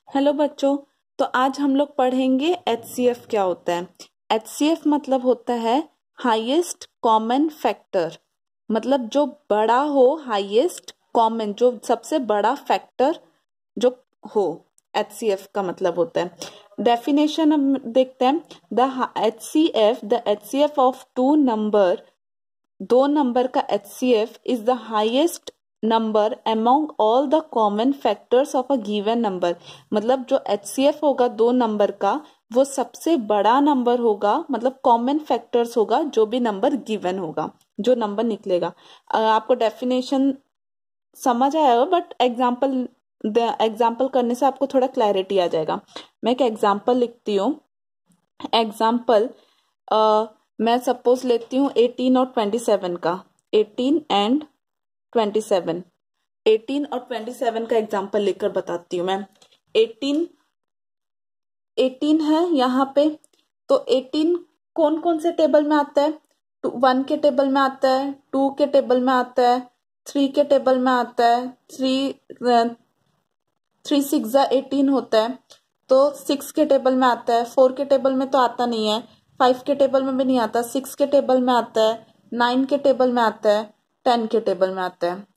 Hello बच्चों। तो आज हम लोग पढ़ेंगे एचसीएफ क्या होता है। एचसीएफ मतलब होता है हाईएस्ट कॉमन फैक्टर, मतलब जो बड़ा हो, हाईएस्ट कॉमन, जो सबसे बड़ा फैक्टर जो हो, एचसीएफ का मतलब होता है। डेफिनेशन हम देखते हैं। द एचसीएफ ऑफ दो नंबर का HCF is the highest number among all the common factors of a given number. मतलब जो एचसीएफ होगा दो नंबर का, वो सबसे बड़ा नंबर होगा, मतलब कॉमन फैक्टर्स होगा जो भी नंबर गिवन होगा, जो नंबर निकलेगा। आपको डेफिनेशन समझ आया होगा, बट एग्जाम्पल करने से आपको थोड़ा क्लैरिटी आ जाएगा। मैं एक एग्जाम्पल लिखती हूँ। एग्जाम्पल मैं सपोज लेती हूँ 18 और 27 का। 18 एंड 27, 18 और 27 का एग्जाम्पल लेकर बताती हूँ मैं। 18 है यहाँ पे, तो 18 कौन कौन से टेबल में आता है? 1 के टेबल में आता है, 2 के टेबल में आता है, 3 के टेबल में आता है। 3 6 18 होता है, तो 6 के टेबल में आता है। 4 के टेबल में तो आता नहीं है, 5 के टेबल में भी नहीं आता, 6 के टेबल में आता है, 9 के टेबल में आता है, 10 के टेबल में आता है।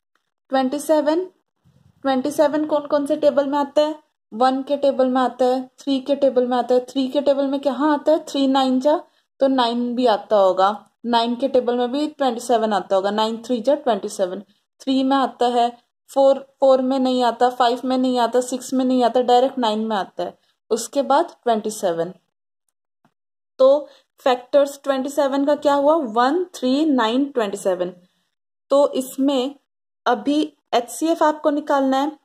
27 कौन कौन से टेबल में आता है? 1 के टेबल में आता है, 3 के टेबल में आता है। 3 के टेबल में कहाँ आता है? 3 9 जा, तो 9 भी आता होगा। 9 के टेबल में भी 27 आता होगा। 9 3 जा 27। 3 में आता है, 4 में नहीं आता, 5 में नहीं आता, 6 में नहीं आता, डायरेक्ट 9 में आता है। उसके बाद 27। तो फैक्टर्स 27 का क्या हुआ? 1 3 9 27। तो इसमें अभी एचसीएफ आपको निकालना है।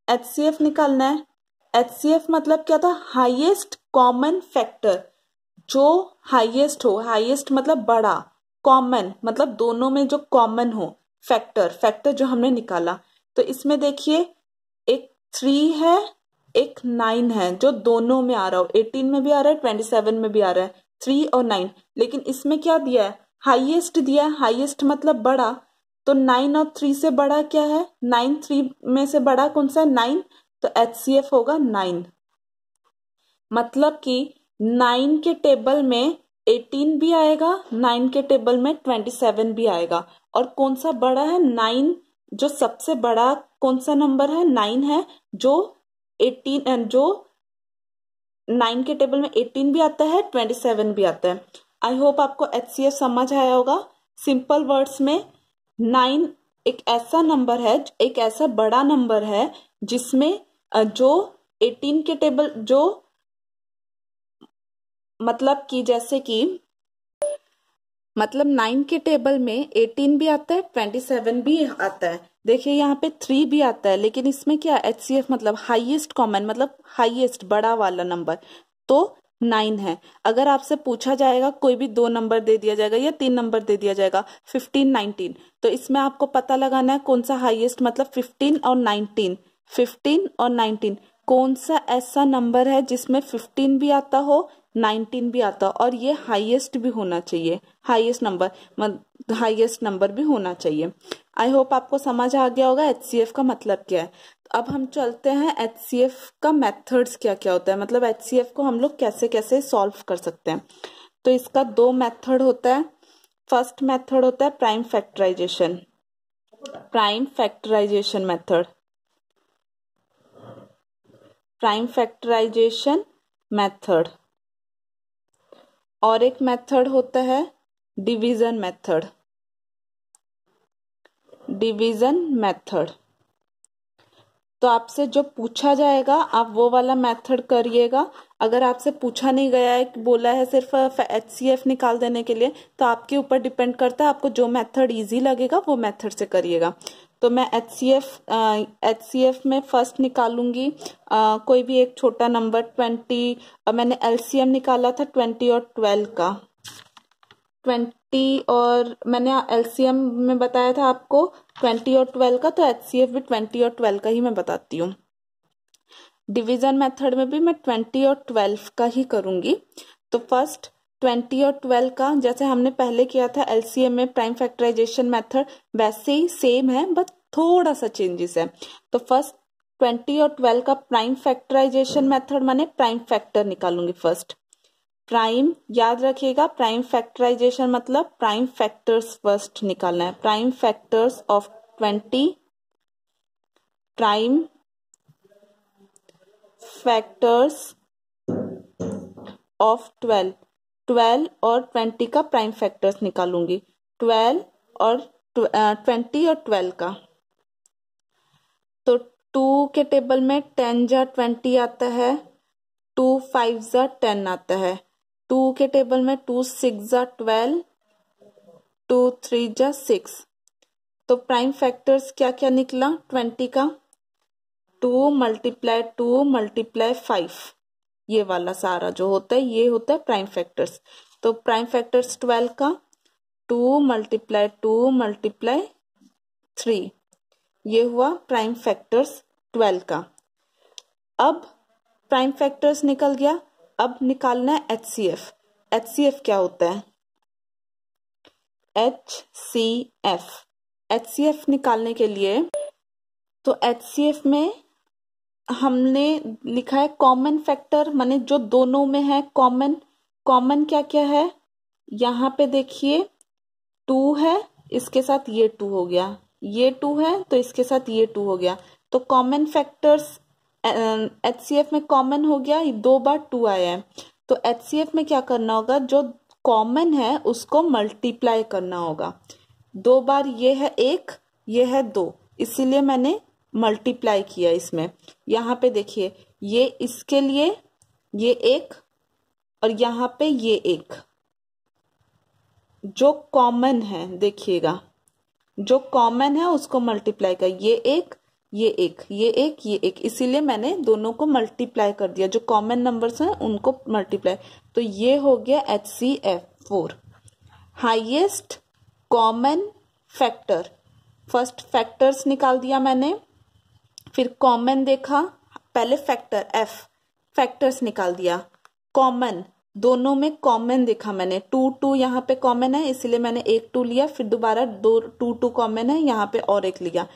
एचसीएफ निकालना है। एचसीएफ मतलब क्या था? हाईएस्ट कॉमन फैक्टर, जो हाईएस्ट हो। हाईएस्ट मतलब बड़ा, कॉमन मतलब दोनों में जो कॉमन हो, फैक्टर जो हमने निकाला। तो इसमें देखिए, एक 3 है, एक 9 है, जो दोनों में आ रहा हो। 18 में भी आ रहा है, 27 में भी आ रहा है, 3 और 9। लेकिन इसमें क्या दिया है? हाईएस्ट दिया है। हाईएस्ट मतलब बड़ा। तो 9 और 3 से बड़ा क्या है? 9 3 में से बड़ा कौन सा है? 9। तो एचसीएफ होगा 9। मतलब कि 9 के टेबल में 18 भी आएगा, 9 के टेबल में 27 भी आएगा। और कौन सा बड़ा है? 9। जो सबसे बड़ा कौन सा नंबर है? 9 है। जो 9 के टेबल में 18 भी आता है, 27 भी आता है। आई होप आपको एचसीएफ समझ आया होगा। सिंपल वर्ड्स में 9 एक ऐसा नंबर है, एक ऐसा बड़ा नंबर है जिसमें जो 18 के टेबल, जो मतलब कि जैसे कि 9 के टेबल में 18 भी आता है, 27 भी आता है। देखिए यहाँ पे 3 भी आता है, लेकिन इसमें क्या? एचसीएफ मतलब हाईएस्ट कॉमन, मतलब हाईएस्ट बड़ा वाला नंबर, तो 9 है। अगर आपसे पूछा जाएगा, कोई भी 2 नंबर दे दिया जाएगा या 3 नंबर दे दिया जाएगा, 15 19, तो इसमें आपको पता लगाना है कौन सा हाईएस्ट, मतलब 15 और 19। 15 और 19 कौन सा ऐसा नंबर है जिसमें 15 भी आता हो, 19 भी आता हो, और ये हाईएस्ट भी होना चाहिए। हाईएस्ट नंबर भी होना चाहिए। आई होप आपको समझ आ गया होगा एचसीएफ का मतलब क्या है। अब हम चलते हैं एचसीएफ का मेथड्स क्या क्या होता है, मतलब एचसीएफ को हम लोग कैसे कैसे सॉल्व कर सकते हैं। तो इसका 2 मेथड होता है। फर्स्ट मेथड होता है prime factorization. Prime factorization method, prime factorization method. और एक मेथड होता है डिवीजन मेथड। डिवीजन मेथड, तो आपसे जो पूछा जाएगा आप वो वाला मेथड करिएगा। अगर आपसे पूछा नहीं गया है, बोला है सिर्फ एचसीएफ निकाल देने के लिए, तो आपके ऊपर डिपेंड करता है, आपको जो मेथड इजी लगेगा वो मेथड से करिएगा। तो मैं एचसीएफ में फर्स्ट निकालूंगी कोई भी एक छोटा नंबर 20। मैंने एलसीएम निकाला था 20 और 12 का। 20 और मैंने एलसीएम में बताया था आपको 20 और 12 का, तो एचसीएफ भी 20 और 12 का ही मैं बताती हूँ। डिवीजन मेथड में भी मैं 20 और 12 का ही करूंगी। तो फर्स्ट 20 और 12 का, जैसे हमने पहले किया था एलसीएम में प्राइम फैक्टराइजेशन मेथड, वैसे ही सेम है, बस थोड़ा सा चेंजेस है। तो फर्स्ट 20 और 12 का प्राइम फैक्टराइजेशन मेथड माने प्राइम फैक्टर निकालूंगी फर्स्ट। प्राइम याद रखिएगा, प्राइम फैक्टराइजेशन मतलब प्राइम फैक्टर्स फर्स्ट निकालना है। Prime factors of 20, prime factors of 12, 12 और 20 का प्राइम फैक्टर्स निकालूंगी। 12 और 20 और 12 का, तो 2 के टेबल में 10 जा 20 आता है, 2 5 जा 10 आता है। 2 के टेबल में 2 6 जा 12, 2 3 जा 6। तो प्राइम फैक्टर्स क्या क्या निकला 20 का, 2 मल्टीप्लाई 2 मल्टीप्लाई 5, ये वाला सारा जो होता है ये होता है प्राइम फैक्टर्स। तो प्राइम फैक्टर्स 12 का 2 मल्टीप्लाई 2 मल्टीप्लाई 3, ये हुआ प्राइम फैक्टर्स 12 का। अब प्राइम फैक्टर्स निकल गया, अब निकालना है एचसीएफ। एचसीएफ क्या होता है, एचसीएफ। एचसीएफ निकालने के लिए तो एचसीएफ में हमने लिखा है कॉमन फैक्टर, माने जो दोनों में है कॉमन। कॉमन क्या क्या है, यहाँ पे देखिए 2 है, इसके साथ ये 2 हो गया, ये 2 है तो इसके साथ ये 2 हो गया। तो कॉमन फैक्टर्स एचसीएफ में कॉमन हो गया, 2 बार 2 आया है। तो एचसीएफ में क्या करना होगा, जो कॉमन है उसको मल्टीप्लाई करना होगा। 2 बार ये है 1, ये है 2, इसीलिए मैंने मल्टीप्लाई किया इसमें। यहाँ पे देखिए ये इसके लिए ये 1 और यहाँ पे ये 1, जो कॉमन है देखिएगा, जो कॉमन है उसको मल्टीप्लाई कर, ये 1 ये 1 ये 1 ये 1, इसीलिए मैंने दोनों को मल्टीप्लाई कर दिया, जो कॉमन नंबर्स हैं उनको मल्टीप्लाई। तो ये हो गया HCF4, highest common factor. First factors निकाल दिया मैंने, फिर कॉमन देखा, पहले फैक्टर F, फैक्टर्स निकाल दिया। कॉमन, दोनों में कॉमन देखा मैंने, 2 2 यहाँ पे कॉमन है इसलिए मैंने 1 2 लिया, फिर दोबारा 2 2 कॉमन है यहाँ पे और 1 लिया।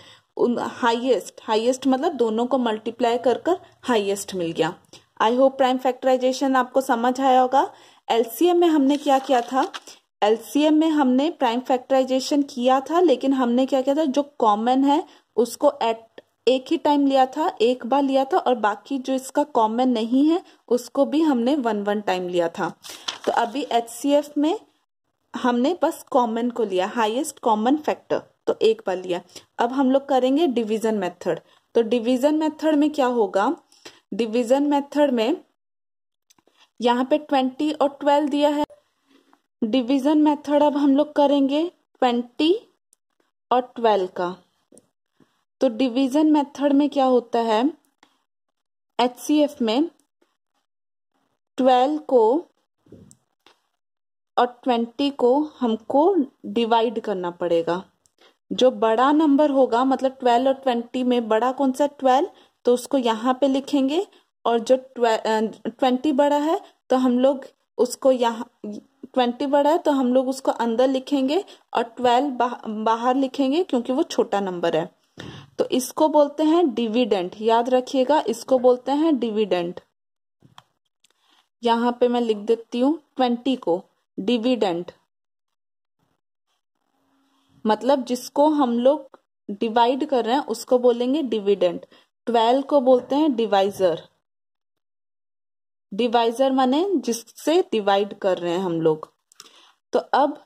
हाईएस्ट, हाईएस्ट मतलब दोनों को मल्टीप्लाई कर कर हाईएस्ट मिल गया। आई होप प्राइम फैक्टराइजेशन आपको समझ आया होगा। एलसीएम में हमने क्या किया था, एलसीएम में हमने प्राइम फैक्टराइजेशन किया था, लेकिन हमने क्या किया था, जो कॉमन है उसको एक ही टाइम लिया था, एक बार लिया था, और बाकी जो इसका कॉमन नहीं है उसको भी हमने 1 टाइम लिया था। तो अभी एचसीएफ में हमने बस कॉमन को लिया, हाईएस्ट कॉमन फैक्टर, तो एक बार लिया। अब हम लोग करेंगे डिवीजन मेथड। तो डिवीजन मेथड में क्या होगा, डिवीजन मेथड में यहाँ पे 20 और 12 दिया है। डिवीजन मेथड अब हम लोग करेंगे 20 और 12 का। तो डिवीजन मेथड में क्या होता है, एचसीएफ में 12 को और 20 को हमको डिवाइड करना पड़ेगा। जो बड़ा नंबर होगा, मतलब 12 और 20 में बड़ा कौन सा 12, तो उसको यहाँ पे लिखेंगे, और जो 20 बड़ा है तो हम लोग उसको यहाँ, 20 बड़ा है तो हम लोग उसको अंदर लिखेंगे और 12 बाहर लिखेंगे क्योंकि वो छोटा नंबर है। तो इसको बोलते हैं डिविडेंड, याद रखिएगा इसको बोलते हैं डिविडेंड। यहाँ पे मैं लिख देती हूँ 20 को डिविडेंड, मतलब जिसको हम लोग डिवाइड कर रहे हैं उसको बोलेंगे डिविडेंड। 12 को बोलते हैं डिवाइजर, डिवाइजर माने जिससे डिवाइड कर रहे हैं हम लोग। तो अब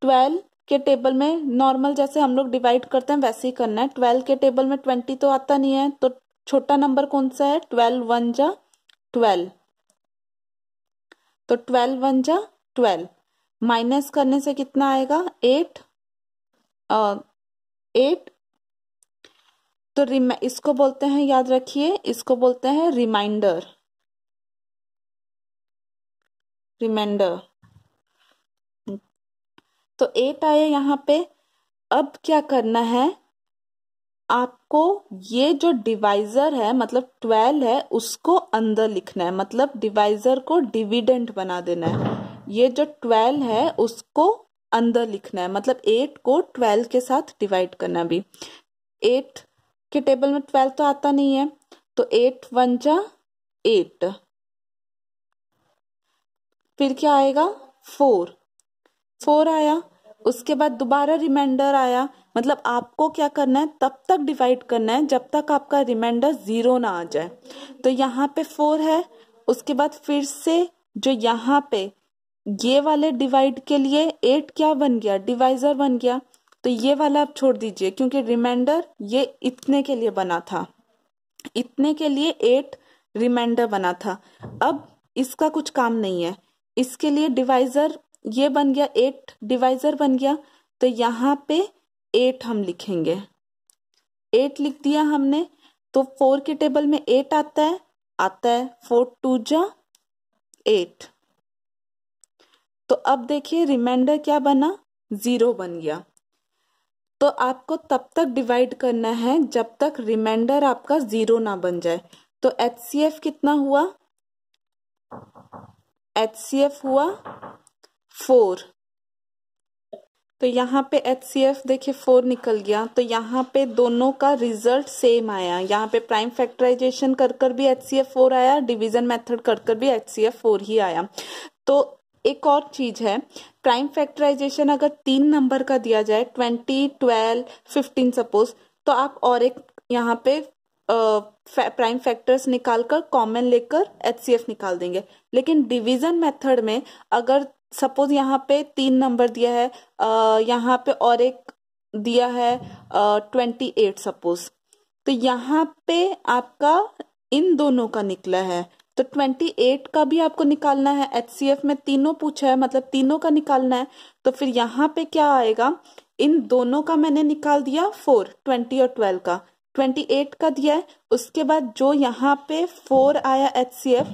12 के टेबल में नॉर्मल जैसे हम लोग डिवाइड करते हैं वैसे ही करना है। 12 के टेबल में 20 तो आता नहीं है, तो छोटा नंबर कौन सा है, 12 1 जा 12, तो 12 1 जा 12, माइनस करने से कितना आएगा 8, 8। तो इसको बोलते हैं, याद रखिए इसको बोलते हैं रिमाइंडर, रिमाइंडर। तो 8 आया यहाँ पे। अब क्या करना है आपको, ये जो डिवाइजर है मतलब 12 है उसको अंदर लिखना है, मतलब डिवाइजर को डिविडेंड बना देना है। ये जो 12 है उसको अंदर लिखना है, मतलब 8 को 12 के साथ डिवाइड करना भी। 8 के टेबल में 12 तो आता नहीं है, तो 8 1 जा 8, फिर क्या आएगा 4 आया। उसके बाद दोबारा रिमाइंडर आया, मतलब आपको क्या करना है, तब तक डिवाइड करना है जब तक आपका रिमाइंडर 0 ना आ जाए। तो यहाँ पे 4 है, उसके बाद फिर से जो यहाँ पे ये वाले डिवाइड के लिए 8 क्या बन गया, डिवाइजर बन गया। तो ये वाला आप छोड़ दीजिए, क्योंकि रिमाइंडर ये इतने के लिए बना था, इतने के लिए 8 रिमाइंडर बना था। अब इसका कुछ काम नहीं है, इसके लिए डिवाइजर ये बन गया, 8 डिवाइजर बन गया। तो यहाँ पे 8 हम लिखेंगे, 8 लिख दिया हमने। तो 4 के टेबल में 8 आता है, 4 2 जा 8। तो अब देखिए रिमाइंडर क्या बना, 0 बन गया। तो आपको तब तक डिवाइड करना है जब तक रिमाइंडर आपका 0 ना बन जाए। तो HCF कितना हुआ, HCF हुआ 4। तो यहाँ पे HCF देखिए 4 निकल गया। तो यहाँ पे दोनों का रिजल्ट सेम आया, यहाँ पे प्राइम फैक्टराइजेशन कर कर भी HCF 4 आया, डिवीजन मेथड कर कर भी HCF 4 ही आया। तो एक और चीज है, प्राइम फैक्टराइजेशन अगर 3 नंबर का दिया जाए 20 12 15 सपोज, तो आप और एक यहाँ पे प्राइम फैक्टर्स निकालकर कॉमन लेकर HCF निकाल देंगे। लेकिन डिवीजन मेथड में अगर सपोज यहाँ पे 3 नंबर दिया है, यहाँ पे और एक दिया है 28 सपोज, तो यहाँ पे आपका इन दोनों का निकला है, तो 28 का भी आपको निकालना है। HCF में तीनों पूछा है, मतलब तीनों का निकालना है। तो फिर यहाँ पे क्या आएगा, इन दोनों का मैंने निकाल दिया 4, 20 और 12 का, 28 का दिया है। उसके बाद जो यहाँ पे 4 आया HCF,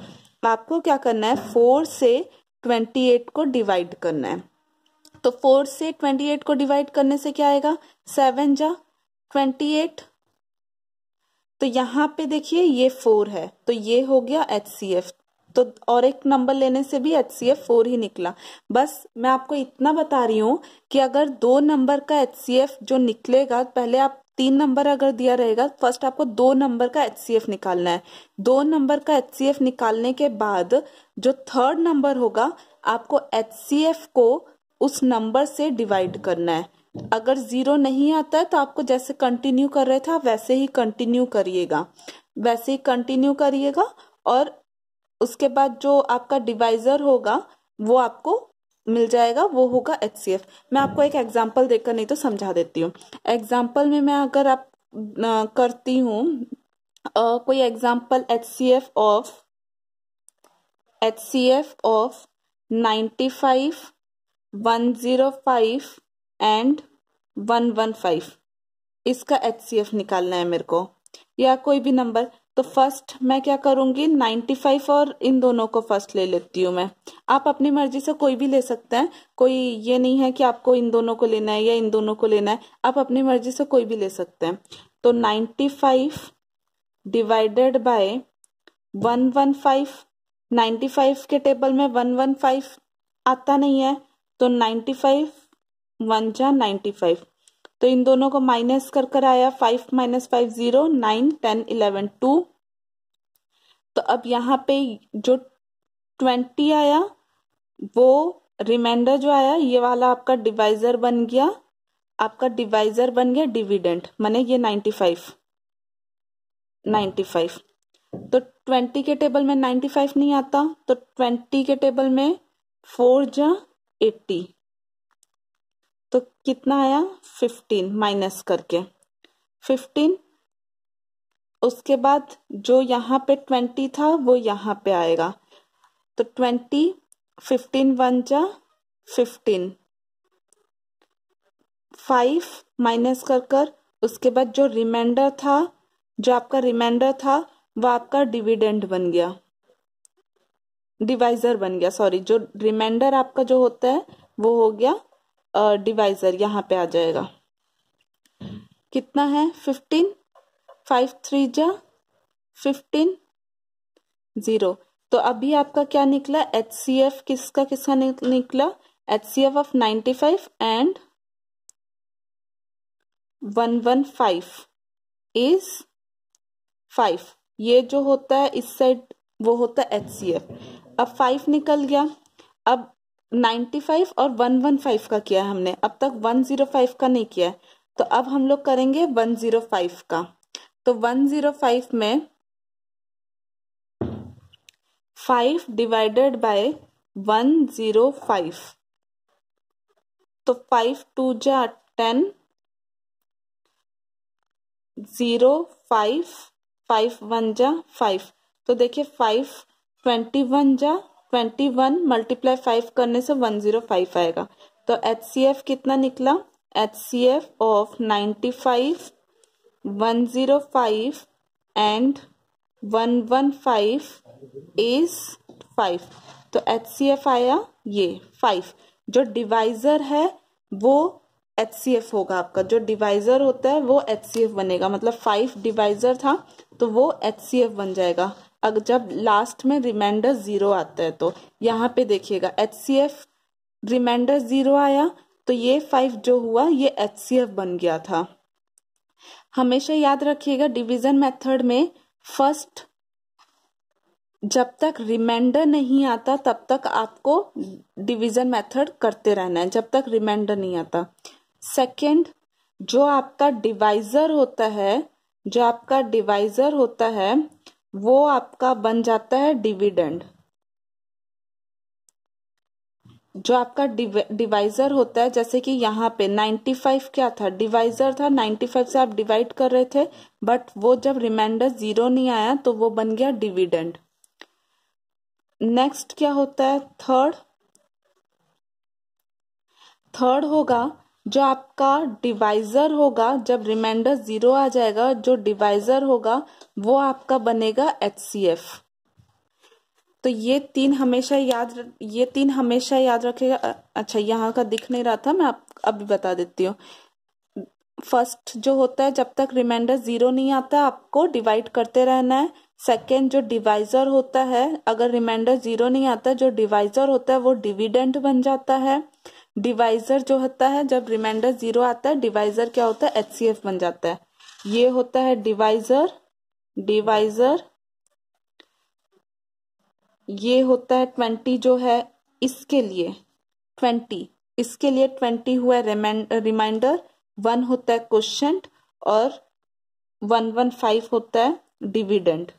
आपको क्या करना है, 4 से 28 को डिवाइड करना है। तो 4 से 28 को डिवाइड करने से क्या आएगा, 7 जा 28। तो यहाँ पे देखिए ये 4 है, तो ये हो गया HCF। तो और एक नंबर लेने से भी HCF 4 ही निकला। बस मैं आपको इतना बता रही हूँ कि अगर 2 नंबर का HCF जो निकलेगा, पहले आप 3 नंबर अगर दिया रहेगा, फर्स्ट आपको 2 नंबर का HCF निकालना है। 2 नंबर का HCF निकालने के बाद जो थर्ड नंबर होगा, आपको HCF को उस नंबर से डिवाइड करना है। अगर 0 नहीं आता है तो आपको जैसे कंटिन्यू कर रहे थे आप वैसे ही कंटिन्यू करिएगा, वैसे ही कंटिन्यू करिएगा। और उसके बाद जो आपका डिवाइजर होगा वो आपको मिल जाएगा, वो होगा HCF। मैं आपको एक एग्जांपल देकर नहीं तो समझा देती हूँ। एग्जांपल में मैं अगर आप करती हूँ कोई एग्जांपल, HCF ऑफ 95 105 एंड 115, इसका HCF निकालना है मेरे को, या कोई भी नंबर। तो फर्स्ट मैं क्या करूंगी, 95 और इन दोनों को फर्स्ट ले लेती हूँ मैं। आप अपनी मर्जी से कोई भी ले सकते हैं, कोई ये नहीं है कि आपको इन दोनों को लेना है या इन दोनों को लेना है, आप अपनी मर्जी से कोई भी ले सकते हैं। तो 95 डिवाइडेड बाय 115, 95 के टेबल में 115 आता नहीं है, तो 95 1 जा 95। तो इन दोनों को माइनस कर कर आया, 5 - 5 0, 9 10 11 2। तो अब यहाँ पे जो 20 आया वो रिमाइंडर जो आया, ये वाला आपका डिवाइजर बन गया, आपका डिवाइजर बन गया डिविडेंड, माने ये 95। तो 20 के टेबल में 95 नहीं आता, तो 20 के टेबल में 4 जा 80, तो कितना आया 15 माइनस करके 15। उसके बाद जो यहाँ पे 20 था वो यहाँ पे आएगा, तो 20 15 1 जा 15, 5 माइनस कर कर। उसके बाद जो रिमाइंडर था, जो आपका रिमाइंडर था वो आपका डिविडेंड बन गया, डिवाइजर बन गया, सॉरी, जो रिमाइंडर आपका जो होता है वो हो गया डिवाइजर, यहाँ पे आ जाएगा। कितना है 15, 5 3 जा 15 0। तो अभी आपका क्या निकला, HCF किसका किसका निकला, HCF ऑफ 95 एंड 115 इज 5। ये जो होता है इस साइड वो होता है HCF। अब 5 निकल गया। अब 95 और 115 का किया है हमने, अब तक 105 का नहीं किया है, तो अब हम लोग करेंगे 105 का। तो 105 में 5 डिवाइडेड बाय 105, तो 5 2 जा 10, 0 5 5 1 जा 5, तो देखिए 5 21 जा 21 मल्टीप्लाई 5 करने से 105 आएगा। तो HCF कितना निकला? HCF of 95, 105 and 115 is 5। तो HCF आया ये 5। जो डिवाइजर है वो HCF होगा आपका, जो डिवाइजर होता है वो HCF बनेगा, मतलब 5 डिवाइजर था तो वो HCF बन जाएगा। अगर जब लास्ट में रिमाइंडर 0 आता है तो यहाँ पे देखिएगा HCF रिमाइंडर 0 आया, तो ये 5 जो हुआ ये HCF बन गया था। हमेशा याद रखिएगा डिवीजन मेथड में फर्स्ट जब तक रिमाइंडर नहीं आता तब तक आपको डिवीजन मेथड करते रहना है, जब तक रिमाइंडर नहीं आता। सेकंड, जो आपका डिवाइजर होता है वो आपका बन जाता है डिविडेंड। जो आपका डिवाइजर होता है, जैसे कि यहाँ पे 95 क्या था, डिवाइजर था, 95 से आप डिवाइड कर रहे थे, बट वो जब रिमाइंडर 0 नहीं आया तो वो बन गया डिविडेंड। नेक्स्ट क्या होता है? थर्ड होगा जो आपका डिवाइजर होगा, जब रिमाइंडर 0 आ जाएगा, जो डिवाइजर होगा वो आपका बनेगा HCF। तो ये तीन हमेशा याद रखिएगा। अच्छा, यहाँ का दिख नहीं रहा था, मैं अभी बता देती हूँ। फर्स्ट जो होता है, जब तक रिमाइंडर 0 नहीं आता आपको डिवाइड करते रहना है। सेकेंड, जो डिवाइजर होता है, अगर रिमाइंडर 0 नहीं आता, जो डिवाइजर होता है वो डिविडेंड बन जाता है। डिवाइजर जो होता है, जब रिमाइंडर 0 आता है, डिवाइजर क्या होता है? HCF बन जाता है। ये होता है डिवाइजर। ये होता है 20 जो है इसके लिए 20 हुआ रिमाइंडर, 1 होता है क्वोशिएंट और 115 होता है डिविडेंड।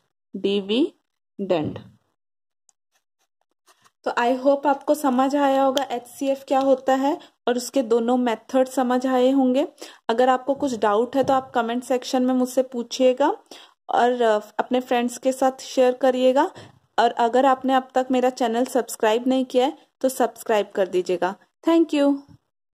तो आई होप आपको समझ आया होगा HCF क्या होता है और उसके दोनों मेथड समझ आए होंगे। अगर आपको कुछ डाउट है तो आप कमेंट सेक्शन में मुझसे पूछिएगा और अपने फ्रेंड्स के साथ शेयर करिएगा। और अगर आपने अब तक मेरा चैनल सब्सक्राइब नहीं किया है तो सब्सक्राइब कर दीजिएगा। Thank you.